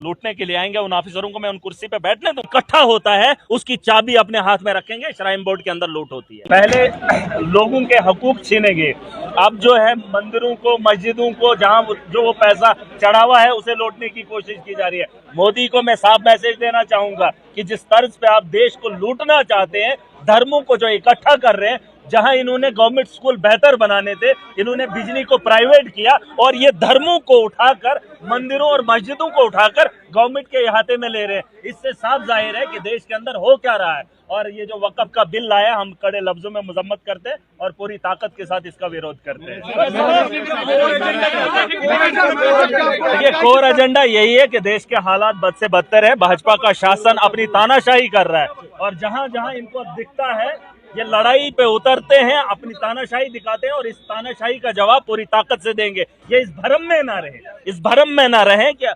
लूटने के लिए आएंगे उन ऑफिसरों को मैं उन कुर्सी पे बैठने दूं। इकट्ठा होता है उसकी चाबी अपने हाथ में रखेंगे, श्राइन बोर्ड के अंदर लूट होती है। पहले लोगों के हकूक छीनेंगे, अब जो है मंदिरों को मस्जिदों को जहां जो वो पैसा चढ़ा हुआ है उसे लूटने की कोशिश की जा रही है। मोदी को मैं साफ मैसेज देना चाहूंगा कि जिस तर्ज पे आप देश को लूटना चाहते हैं, धर्मों को जो इकट्ठा कर रहे हैं, जहां इन्होंने गवर्नमेंट स्कूल बेहतर बनाने थे, इन्होंने बिजली को प्राइवेट किया और ये धर्मों को उठाकर, मंदिरों और मस्जिदों को उठाकर गवर्नमेंट के इहाते में ले रहे हैं। इससे साफ जाहिर है कि देश के अंदर हो क्या रहा है। और ये जो वक्फ का बिल लाया, हम कड़े लफ्जों में मजम्मत करते हैं और पूरी ताकत के साथ इसका विरोध करते हैं। देखिए, कोर एजेंडा यही है कि देश के हालात बद से बदतर है। भाजपा का शासन अपनी तानाशाही कर रहा है और जहां जहां इनको दिखता है ये लड़ाई पे उतरते हैं, अपनी तानाशाही दिखाते हैं और इस तानाशाही का जवाब पूरी ताकत से देंगे। ये इस भ्रम में ना रहे, इस भ्रम में ना रहे कि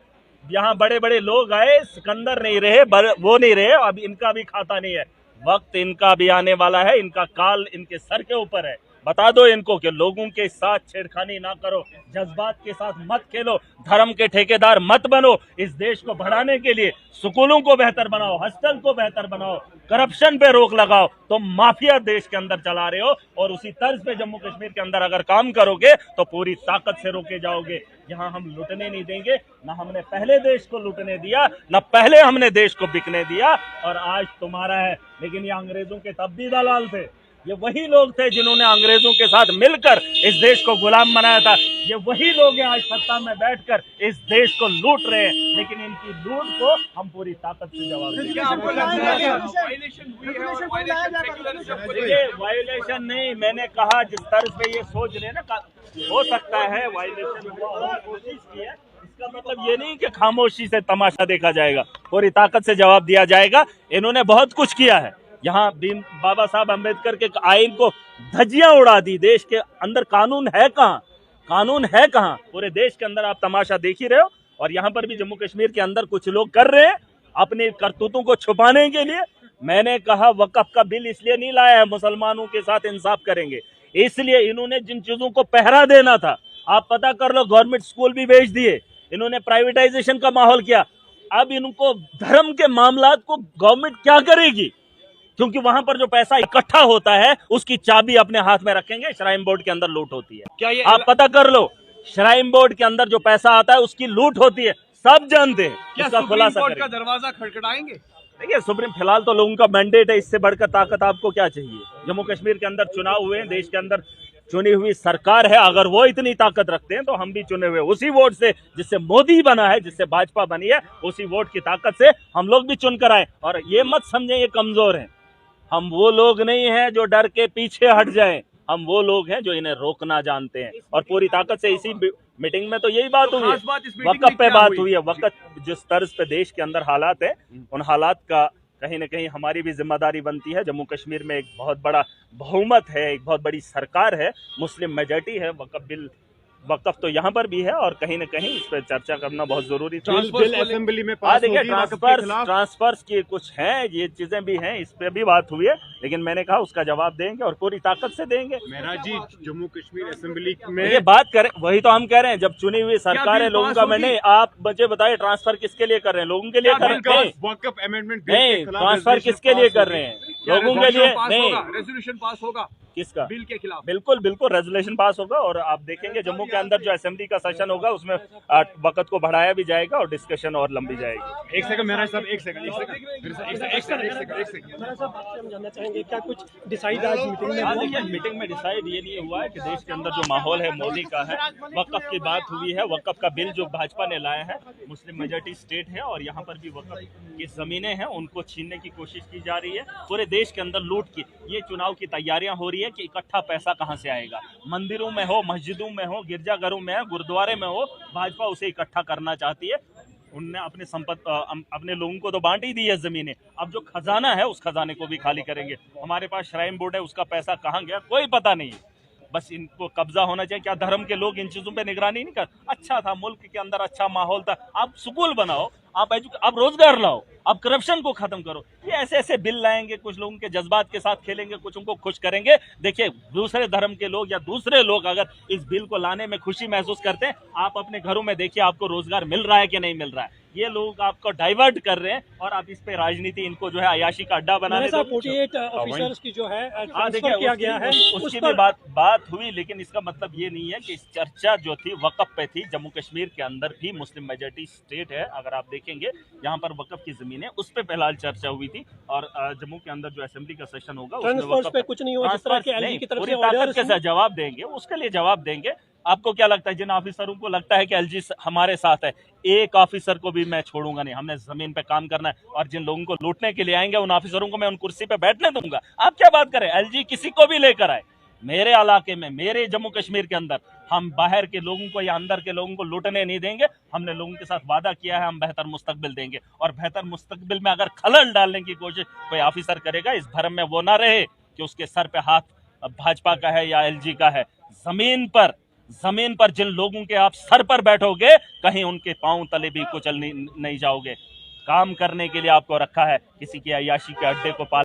यहाँ बड़े बड़े लोग आए, सिकंदर नहीं रहे, वो नहीं रहे, अब इनका भी खाता नहीं है। वक्त इनका भी आने वाला है, इनका काल इनके सर के ऊपर है। बता दो इनको कि लोगों के साथ छेड़खानी ना करो, जज्बात के साथ मत खेलो, धर्म के ठेकेदार मत बनो। इस देश को बढ़ाने के लिए स्कूलों को बेहतर बनाओ, हॉस्टल को बेहतर बनाओ, करप्शन पे रोक लगाओ। तो माफिया देश के अंदर चला रहे हो और उसी तर्ज पे जम्मू कश्मीर के अंदर अगर काम करोगे तो पूरी ताकत से रोके जाओगे। यहाँ हम लूटने नहीं देंगे, ना हमने पहले देश को लूटने दिया, ना पहले हमने देश को बिकने दिया और आज तुम्हारा है। लेकिन ये अंग्रेजों के तब भी दलाल थे, ये वही लोग थे जिन्होंने अंग्रेजों के साथ मिलकर इस देश को गुलाम बनाया था। ये वही लोग हैं आज सत्ता में बैठकर इस देश को लूट रहे हैं, लेकिन इनकी लूट को हम पूरी ताकत से जवाब देंगे। देखिए, वायलेशन नहीं, मैंने कहा जिस तर्ज पे ये सोच रहे हैं ना, हो सकता है वायलेशन हुआ, कोशिश की है, इसका मतलब ये नहीं कि खामोशी से तमाशा देखा जाएगा, पूरी ताकत से जवाब दिया जाएगा। इन्होंने बहुत कुछ किया है, यहाँ बाबा साहब अम्बेडकर के आइन को धज्जियां उड़ा दी। देश के अंदर कानून है कहाँ, कानून है कहाँ? पूरे देश के अंदर आप तमाशा देख ही रहे हो। और यहाँ पर भी जम्मू कश्मीर के अंदर कुछ लोग कर रहे हैं अपनी करतूतों को छुपाने के लिए। मैंने कहा वक्फ का बिल इसलिए नहीं लाया है मुसलमानों के साथ इंसाफ करेंगे, इसलिए इन्होंने जिन चीजों को पहरा देना था, आप पता कर लो, गवर्नमेंट स्कूल भी बेच दिए, इन्होंने प्राइवेटाइजेशन का माहौल किया। अब इनको धर्म के मामलात को गवर्नमेंट क्या करेगी, क्योंकि वहां पर जो पैसा इकट्ठा होता है उसकी चाबी अपने हाथ में रखेंगे, श्राइन बोर्ड के अंदर लूट होती है। क्या ये आप पता कर लो, श्राइन बोर्ड के अंदर जो पैसा आता है उसकी लूट होती है, सब जानते हैं। क्या सुप्रीम कोर्ट का दरवाजा खटखटाएंगे? देखिए, सुप्रीम फिलहाल तो लोगों का मैंडेट है, इससे बढ़कर ताकत आपको क्या चाहिए? जम्मू कश्मीर के अंदर चुनाव हुए हैं, देश के अंदर चुनी हुई सरकार है, अगर वो इतनी ताकत रखते हैं तो हम भी चुने हुए उसी वोट से जिससे मोदी बना है, जिससे भाजपा बनी है, उसी वोट की ताकत से हम लोग भी चुनकर आए। और ये मत समझें ये कमजोर हैं, हम वो लोग नहीं हैं जो डर के पीछे हट जाएं, हम वो लोग हैं जो इन्हें रोकना जानते हैं। और पूरी ताकत से इसी मीटिंग में तो यही बात हुई है, वक्फ पे बात हुई है। वक्त जिस तर्ज पे देश के अंदर हालात है, उन हालात का कहीं ना कहीं हमारी भी जिम्मेदारी बनती है। जम्मू कश्मीर में एक बहुत बड़ा बहुमत है, एक बहुत बड़ी सरकार है, मुस्लिम मेजॉरिटी है। वक्फ तो यहाँ पर भी है और कहीं न कहीं इस पर चर्चा करना बहुत जरूरी था। बिल असेंबली में पास देखिए, ट्रांसफर्स की कुछ हैं, ये चीजें भी हैं, इस पे भी बात हुई है, लेकिन मैंने कहा उसका जवाब देंगे और पूरी ताकत से देंगे। मेहराज जी, जम्मू कश्मीर असेंबली में ये बात करें, वही तो हम कह रहे हैं, जब चुनी हुई सरकार है लोगों का, मैंने आप मुझे बताइए ट्रांसफर किसके लिए कर रहे हैं? लोगों के लिए कर रहे हैं? वक्फ अमेंडमेंट नहीं, ट्रांसफर किसके लिए कर रहे हैं? लोगों के लिए नहीं। रेजोल्यूशन पास होगा किसका? बिल के खिलाफ? बिल्कुल बिल्कुल रेजोल्यूशन पास होगा और आप देखेंगे जम्मू के अंदर जो असेंबली का सेशन होगा उसमें वक्त को बढ़ाया भी जाएगा और डिस्कशन और लंबी जाएगी। एक सेकंड मेहराज साहब, एक सेकंड हम जानना चाहेंगे क्या कुछ डिसाइड आज मीटिंग में? देखिए, मीटिंग में डिसाइड ये नहीं हुआ है कि देश के अंदर जो माहौल है मोदी का है, वक्फ की बात हुई है। वक्फ का बिल जो भाजपा ने लाया है, मुस्लिम मेजॉरिटी स्टेट है और यहाँ पर भी वक्फ की जमीनें हैं उनको छीनने की कोशिश की जा रही है, पूरे देश के अंदर लूट की। ये चुनाव की तैयारियां हो रही है कि इकट्ठा पैसा कहां से आएगा, मंदिरों में हो, मस्जिदों में हो, गिरजाघरों में हो, गुरुद्वारे में हो, भाजपा उसे इकट्ठा करना चाहती है। उनने अपने अपने लोगों को तो बांट ही दी है जमीनें, अब जो खजाना है उस खजाने को भी खाली करेंगे। हमारे पास श्राइन बोर्ड है, उसका पैसा कहां गया कोई पता नहीं, बस इनको कब्जा होना चाहिए। क्या धर्म के लोग इन चीजों पे निगरानी नहीं कर? अच्छा था, मुल्क के अंदर अच्छा माहौल था, आप स्कूल बनाओ, आप रोजगार लाओ, आप करप्शन को खत्म करो। ये ऐसे ऐसे बिल लाएंगे, कुछ लोगों के जज्बात के साथ खेलेंगे, कुछ उनको खुश करेंगे। देखिए, दूसरे धर्म के लोग या दूसरे लोग अगर इस बिल को लाने में खुशी महसूस करते हैं, आप अपने घरों में देखिए आपको रोजगार मिल रहा है कि नहीं मिल रहा है। ये लोग आपको डाइवर्ट कर रहे हैं और आप इस पे राजनीति इनको जो है अयाशी का अड्डा बनाने दो। 48 ऑफिसर्स की जो है हाँ ट्रांसफर देखिए किया गया है, उसकी उस भी पर बात हुई, लेकिन इसका मतलब ये नहीं है कि इस चर्चा जो थी वक्फ पे थी। जम्मू कश्मीर के अंदर भी मुस्लिम मेजॉरिटी स्टेट है, अगर आप देखेंगे यहाँ पर वक्फ की जमीन है, उस पे फिलहाल चर्चा हुई थी। और जम्मू के अंदर जो असेंबली का सेशन होगा उसमें ट्रांसफर्स पे कुछ नहीं हुआ, जिस तरह के ट्रांसफर एलजी की तरफ पूरी से ताकत ऑर्डर्स के साथ जवाब देंगे, उसके लिए जवाब देंगे। आपको क्या लगता है, जिन ऑफिसरों को लगता है कि एलजी हमारे साथ है, एक ऑफिसर को भी मैं छोड़ूंगा नहीं, हमने जमीन पे काम करना है। और जिन लोगों को लूटने के लिए आएंगे उन ऑफिसरों को मैं उन कुर्सी पे बैठने दूंगा। आप क्या बात करें, एलजी किसी को भी लेकर आए, मेरे इलाके में, मेरे जम्मू कश्मीर के अंदर हम बाहर के लोगों को या अंदर के लोगों को लूटने नहीं देंगे। हमने लोगों के साथ वादा किया है, हम बेहतर मुस्तकबिल देंगे। और बेहतर मुस्तकबिल में अगर खलल डालने की कोशिश कोई ऑफिसर करेगा, इस भरम में वो ना रहे कि उसके सर पे हाथ भाजपा का है या एलजी का है। जमीन पर जिन लोगों के आप सर पर बैठोगे, कहीं उनके पांव तले भी कुचल नहीं जाओगे। काम करने के लिए आपको रखा है, किसी की अय्याशी के अड्डे को पाल